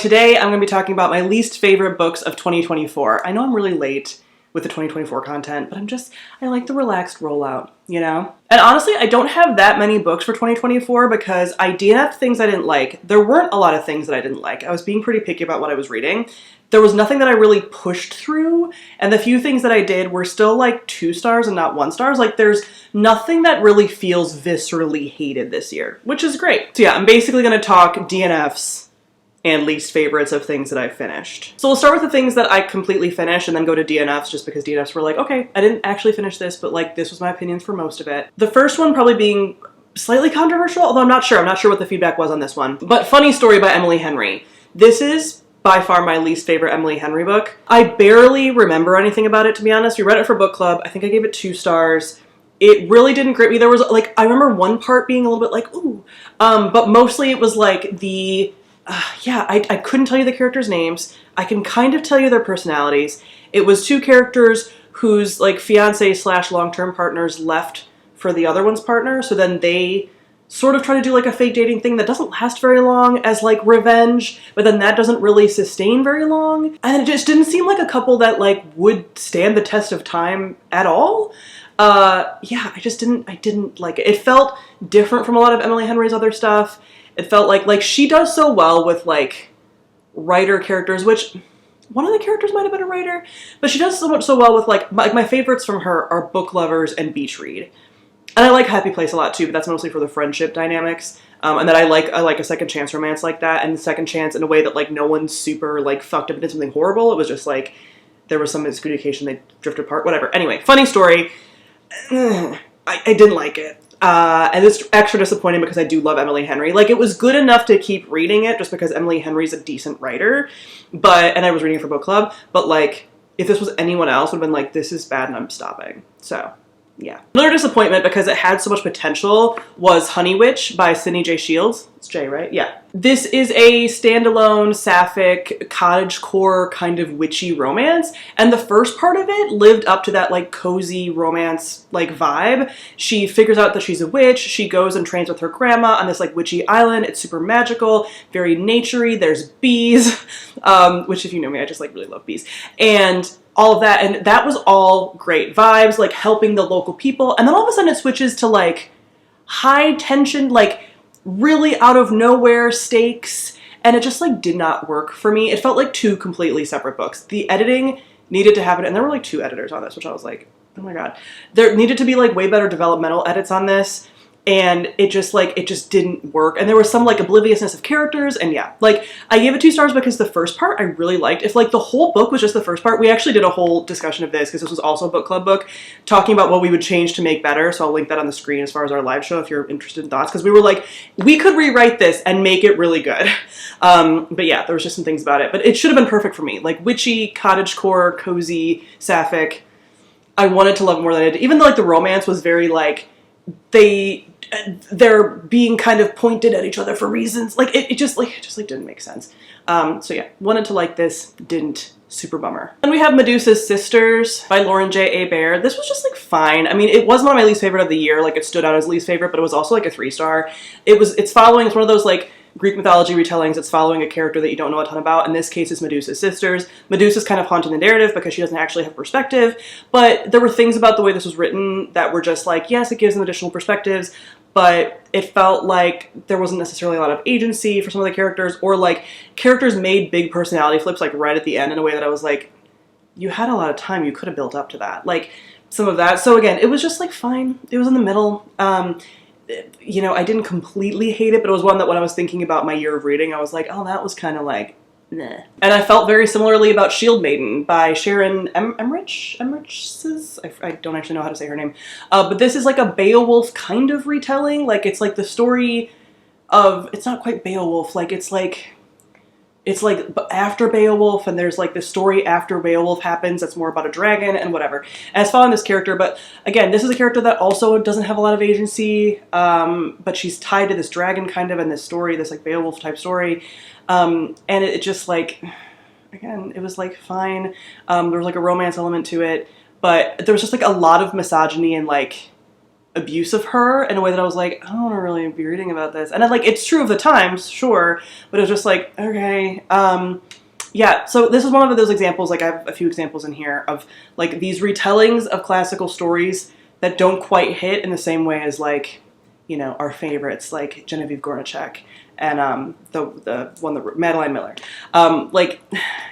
Today I'm going to be talking about my least favorite books of 2024. I know I'm really late with the 2024 content, but I like the relaxed rollout, you know? And honestly, I don't have that many books for 2024 because I DNF'd things I didn't like. There weren't a lot of things that I didn't like. I was being pretty picky about what I was reading. There was nothing that I really pushed through, and the few things that I did were still like 2 stars and not 1 stars. Like there's nothing that really feels viscerally hated this year, which is great. So yeah, I'm basically going to talk DNFs and least favorites of things that I've finished. So we'll start with the things that I completely finished and then go to DNFs just because DNFs were like, okay, I didn't actually finish this, but like this was my opinions for most of it. The first one probably being slightly controversial, although I'm not sure what the feedback was on this one. But Funny Story by Emily Henry. This is by far my least favorite Emily Henry book. I barely remember anything about it, to be honest. We read it for book club. I think I gave it 2 stars. It really didn't grip me. There was like, I remember one part being a little bit like, ooh, but mostly it was like the, I couldn't tell you the characters' names. I can kind of tell you their personalities. It was 2 characters whose like fiance / long-term partners left for the other one's partner. So then they sort of try to do like a fake dating thing that doesn't last very long as like revenge, but then that doesn't really sustain very long. And it just didn't seem like a couple that like would stand the test of time at all. I didn't like it. It felt different from a lot of Emily Henry's other stuff. It felt like she does so well with like writer characters, which one of the characters might have been a writer, but she does so well with like my favorites from her are Book Lovers and Beach Read. And I like Happy Place a lot too, but that's mostly for the friendship dynamics. And that I like a second chance romance like that, and second chance in a way that like no one's super like fucked up and did something horrible. It was just like there was some miscommunication, they drifted apart, whatever. Anyway, Funny Story. I didn't like it. And it's extra disappointing because I do love Emily Henry. Like, it was good enough to keep reading it just because Emily Henry's a decent writer, and I was reading it for book club, but like, if this was anyone else, would have been like, this is bad and I'm stopping. So, yeah. Another disappointment because it had so much potential was Honey Witch by Sydney J. Shields. It's J, right? Yeah. This is a standalone sapphic cottagecore kind of witchy romance, and the first part of it lived up to that like cozy romance like vibe. She figures out that she's a witch. She goes and trains with her grandma on this like witchy island. It's super magical, very naturey. There's bees, which if you know me, I just like really love bees, and all of that, and that was all great vibes, like helping the local people, and then all of a sudden it switches to like high tension, like really out of nowhere stakes, and it just like did not work for me. It felt like 2 completely separate books. The editing needed to happen, and there were like 2 editors on this, which I was like, oh my god. There needed to be like way better developmental edits on this, and it just didn't work. And there was some like obliviousness of characters, and yeah, like I gave it 2 stars because the first part I really liked. If like the whole book was just the first part, we actually did a whole discussion of this because this was also a book club book talking about what we would change to make better. So I'll link that on the screen as far as our live show if you're interested in thoughts, because we were like, we could rewrite this and make it really good. But yeah, there was just some things about it, but it should have been perfect for me. Like witchy, cottagecore, cozy, sapphic. I wanted to love it more than I did, even though like the romance was very like, they're being kind of pointed at each other for reasons. Like it just didn't make sense. So yeah, wanted to like this, didn't. Super bummer. Then we have Medusa's Sisters by Lauren J. Hebert. This was just like fine. I mean, it was one of my least favorite of the year. Like it stood out as least favorite, but it was also like a 3-star. It's one of those like Greek mythology retellings. It's following a character that you don't know a ton about. In this case, it's Medusa's sisters. Medusa's kind of haunting the narrative because she doesn't actually have perspective, but there were things about the way this was written that were just like, yes, it gives them additional perspectives, but it felt like there wasn't necessarily a lot of agency for some of the characters, or like characters made big personality flips like right at the end in a way that I was like, you had a lot of time, you could have built up to that. Like some of that. So again, it was just like fine. It was in the middle. You know, I didn't completely hate it, but it was one that when I was thinking about my year of reading, I was like, oh, that was kind of like, nah. And I felt very similarly about Shield Maiden by Sharon Emmerich? I don't actually know how to say her name. But this is like a Beowulf kind of retelling. Like, it's like the story of, it's not quite Beowulf, like, it's like after Beowulf, and there's like the story after Beowulf happens that's more about a dragon and whatever. And it's following this character, but again, this is a character that also doesn't have a lot of agency, but she's tied to this dragon kind of in this story, this like Beowulf type story. And it just like, again, it was like fine. There was like a romance element to it, but there was just like a lot of misogyny and like abuse of her in a way that I was like, I don't want to really be reading about this. And like, it's true of the times, sure, but it was just like, okay. Yeah, so this is one of those examples, like I have a few examples in here of like these retellings of classical stories that don't quite hit in the same way as like, you know, our favorites like Genevieve Gornichek and the one that Madeline Miller. Like,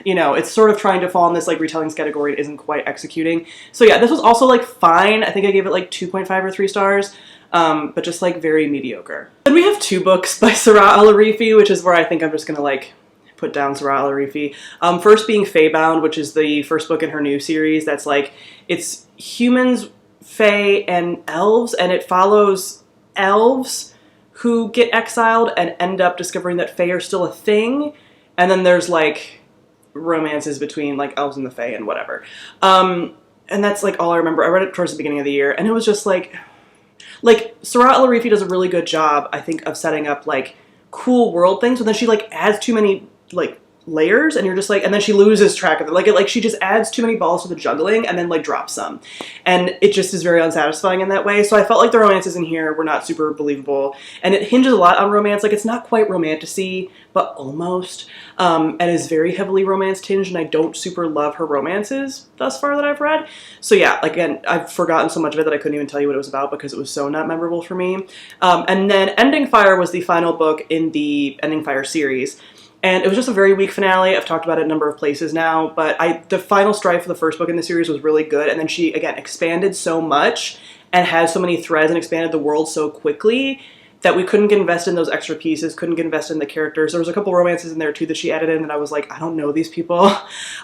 you know, it's sort of trying to fall in this like retellings category. It isn't quite executing. So yeah, this was also like fine. I think I gave it like 2.5 or 3 stars, but just like very mediocre. Then we have 2 books by Saara El-Arifi, which is where I think I'm just gonna like put down Saara El-Arifi. First being Feybound, which is the first book in her new series. That's like, it's humans, fae, and elves, and it follows elves who get exiled and end up discovering that fae are still a thing. And then there's like romances between like elves and the fae and whatever. And that's like all I remember. I read it towards the beginning of the year, and it was just like Saara El-Arifi does a really good job, I think, of setting up like cool world things, but then she like adds too many like layers, and you're just like, and then she loses track of it. Like she just adds too many balls to the juggling and then like drops some. And it just is very unsatisfying in that way. So I felt like the romances in here were not super believable. And it hinges a lot on romance. Like it's not quite romantasy, but almost. And is very heavily romance tinged, and I don't super love her romances thus far that I've read. So yeah, like, again, I've forgotten so much of it that I couldn't even tell you what it was about because it was so not memorable for me. And then Ending Fire was the final book in the Ending Fire series. And it was just a very weak finale. I've talked about it a number of places now, but the final strife for the first book in the series was really good. And then she, again, expanded so much and had so many threads and expanded the world so quickly that we couldn't get invested in those extra pieces, couldn't get invested in the characters. There was a couple romances in there too that she added in that I was like, I don't know these people.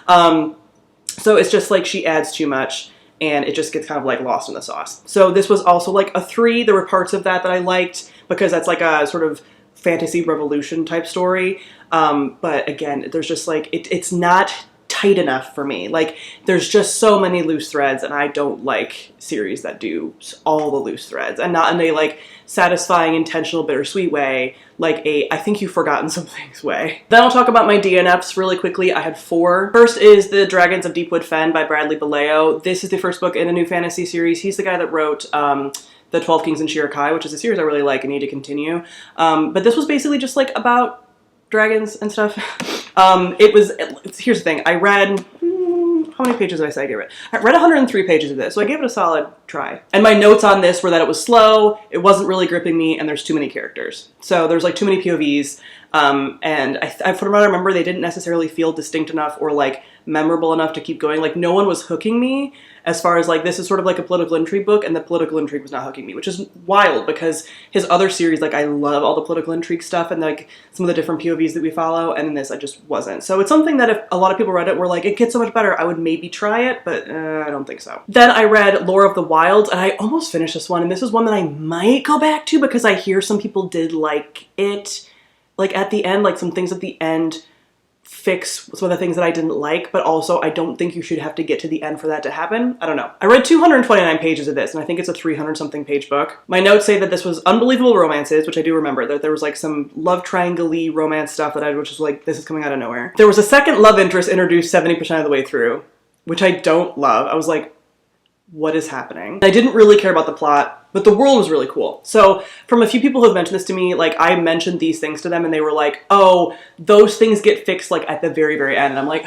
So it's just like she adds too much and it just gets kind of like lost in the sauce. So this was also like a 3. There were parts of that I liked because that's like a sort of fantasy revolution type story. But again, there's just like, it's not tight enough for me. Like there's just so many loose threads, and I don't like series that do all the loose threads, and not in a like satisfying, intentional, bittersweet way, like a I think you've forgotten some things way. Then I'll talk about my DNFs really quickly. I had 4. First is The Dragons of Deepwood Fen by Bradley Baleo. This is the first book in a new fantasy series. He's the guy that wrote The 12 Kings and Shirakai, which is a series I really like and need to continue. But this was basically just like about dragons and stuff. Here's the thing. I read, how many pages did I say I gave it? I read 103 pages of this, so I gave it a solid try. And my notes on this were that it was slow, it wasn't really gripping me, and there's too many characters. So there's like too many POVs, and from what I remember, they didn't necessarily feel distinct enough or like memorable enough to keep going. Like no one was hooking me as far as like, this is sort of like a political intrigue book, and the political intrigue was not hooking me, which is wild because his other series, like I love all the political intrigue stuff and like some of the different POVs that we follow, and in this I just wasn't. So it's something that if a lot of people read it were like, it gets so much better, I would maybe try it, but I don't think so. Then I read Lore of the Wilds, and I almost finished this one, and this is one that I might go back to because I hear some people did like it. Like at the end, like some things at the end fix some of the things that I didn't like, but also I don't think you should have to get to the end for that to happen. I don't know. I read 229 pages of this, and I think it's a 300-something page book. My notes say that this was unbelievable romances, which I do remember, that there was like some love triangle-y romance stuff that which was like, this is coming out of nowhere. There was a second love interest introduced 70% of the way through, which I don't love. I was like, what is happening? I didn't really care about the plot, but the world was really cool. So from a few people who have mentioned this to me, like I mentioned these things to them and they were like, oh, those things get fixed like at the very, very end. And I'm like,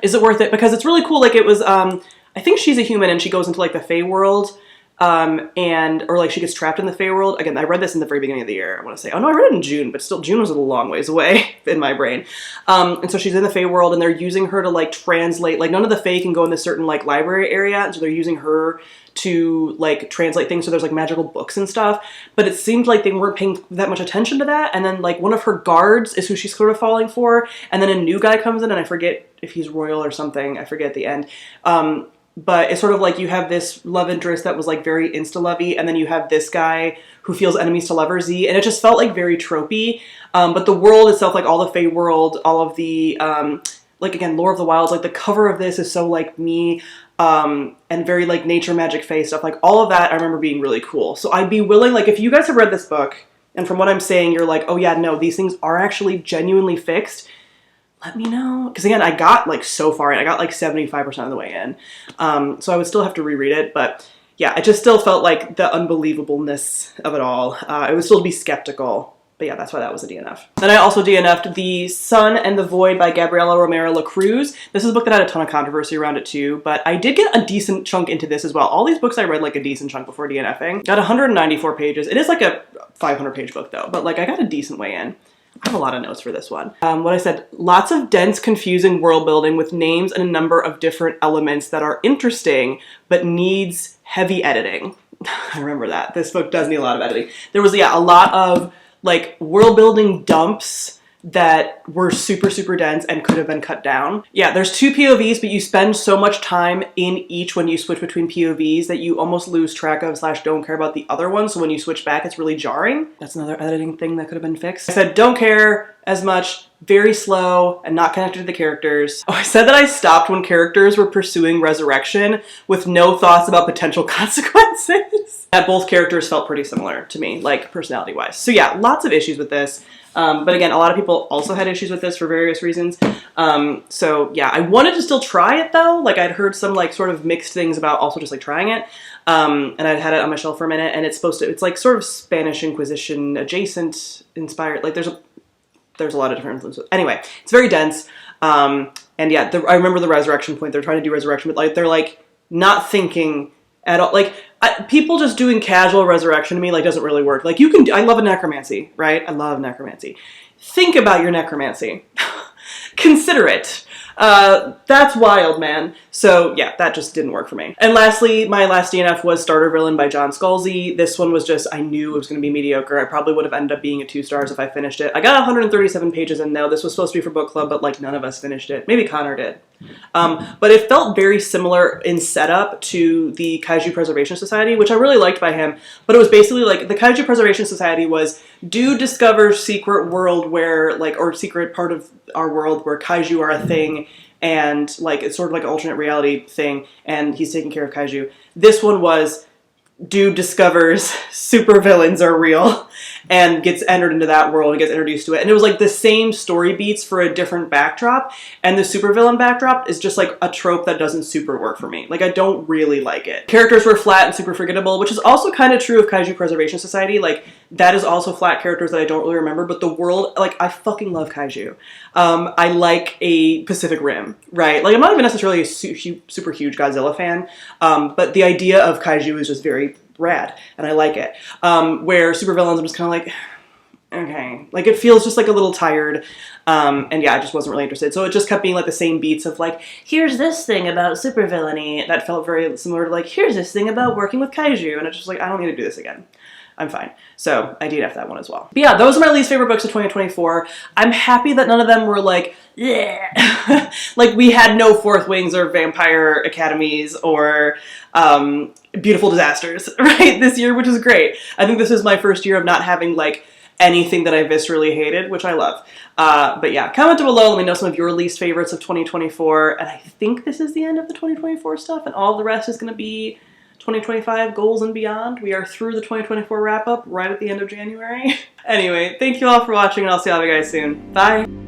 is it worth it? Because it's really cool. Like it was, I think she's a human and she goes into like the Fae world. Or like she gets trapped in the Fae world. Again, I read this in the very beginning of the year, I want to say. Oh no, I read it in June, but still June was a long ways away in my brain. And so she's in the Fae world and they're using her to like translate, like none of the Fae can go in this certain like library area. And so they're using her to like translate things. So there's like magical books and stuff, but it seemed like they weren't paying that much attention to that. And then like one of her guards is who she's sort of falling for. And then a new guy comes in and I forget if he's royal or something. I forget at the end. But it's sort of like you have this love interest that was like very insta-lovey, and then you have this guy who feels enemies to lovers-y, and it just felt like very tropey. But the world itself, like all the Fae world, all of the, like again, Lore of the Wilds, like the cover of this is so like me, and very like nature magic Fae stuff. Like all of that I remember being really cool. So I'd be willing, like if you guys have read this book, and from what I'm saying, you're like, oh yeah, no, these things are actually genuinely fixed, let me know. Because again, I got like so far in. I got like 75% of the way in. So I would still have to reread it. But yeah, it just still felt like the unbelievableness of it all. It was still to be skeptical. But yeah, that's why that was a DNF. Then I also DNF'd The Sun and the Void by Gabriela Romero Lacruz. This is a book that had a ton of controversy around it too, but I did get a decent chunk into this as well. All these books I read like a decent chunk before DNFing. Got 194 pages. It is like a 500-page book though, but like I got a decent way in. I have a lot of notes for this one. What I said, lots of dense, confusing world building with names and a number of different elements that are interesting, but needs heavy editing. I remember that. This book does need a lot of editing. There was, yeah, a lot of like world building dumps that were super, super dense and could have been cut down. Yeah, there's 2 POVs, but you spend so much time in each when you switch between POVs that you almost lose track of / don't care about the other one. So when you switch back, it's really jarring. That's another editing thing that could have been fixed. I said, don't care as much, very slow and not connected to the characters. Oh, I said that I stopped when characters were pursuing resurrection with no thoughts about potential consequences. That both characters felt pretty similar to me, like personality wise. So yeah, lots of issues with this. But again, a lot of people also had issues with this for various reasons. So yeah, I wanted to still try it though. Like I'd heard some like sort of mixed things about also just like trying it. And I'd had it on my shelf for a minute, and it's like sort of Spanish Inquisition adjacent inspired. Like there's a lot of different influences. Anyway, it's very dense. And yeah, I remember the resurrection point. They're trying to do resurrection, but like they're like not thinking at all. Like people just doing casual resurrection to me like doesn't really work. Like you can, I love a necromancy, right? I love necromancy. Think about your necromancy. Consider it. That's wild, man. So yeah, that just didn't work for me. And lastly, my last DNF was Starter Villain by John Scalzi. This one was just, I knew it was going to be mediocre. I probably would have ended up being a 2 stars if I finished it. I got 137 pages in though. This was supposed to be for book club, but like none of us finished it. Maybe Connor did. But it felt very similar in setup to the Kaiju Preservation Society, which I really liked by him. But it was basically like the Kaiju Preservation Society was dude discovers secret world where like, or secret part of our world where kaiju are a thing, and like it's sort of like an alternate reality thing, and he's taking care of kaiju. This one was dude discovers supervillains are real and gets entered into that world and gets introduced to it. And it was like the same story beats for a different backdrop. And the supervillain backdrop is just like a trope that doesn't super work for me. Like I don't really like it. Characters were flat and super forgettable, which is also kind of true of Kaiju Preservation Society. Like that is also flat characters that I don't really remember, but the world, like I fucking love kaiju. I like a Pacific Rim, right? Like I'm not even necessarily a super huge Godzilla fan, but the idea of kaiju is just very rad, and I like it. Where supervillains, I'm just kind of like, okay. Like it feels just like a little tired, and yeah, I just wasn't really interested. So it just kept being like the same beats of like, here's this thing about supervillainy that felt very similar to like, here's this thing about working with kaiju, and it's just like, I don't need to do this again. I'm fine. So I DNF that one as well. But yeah, those are my least favorite books of 2024. I'm happy that none of them were like, yeah. Like we had no Fourth Wings or Vampire Academies or Beautiful Disasters, right? This year, which is great. I think this is my first year of not having like anything that I viscerally hated, which I love. But yeah, comment down below. Let me know some of your least favorites of 2024. And I think this is the end of the 2024 stuff, and all the rest is going to be 2025 goals and beyond. We are through the 2024 wrap up right at the end of January. Anyway, thank you all for watching, and I'll see all of you guys soon. Bye!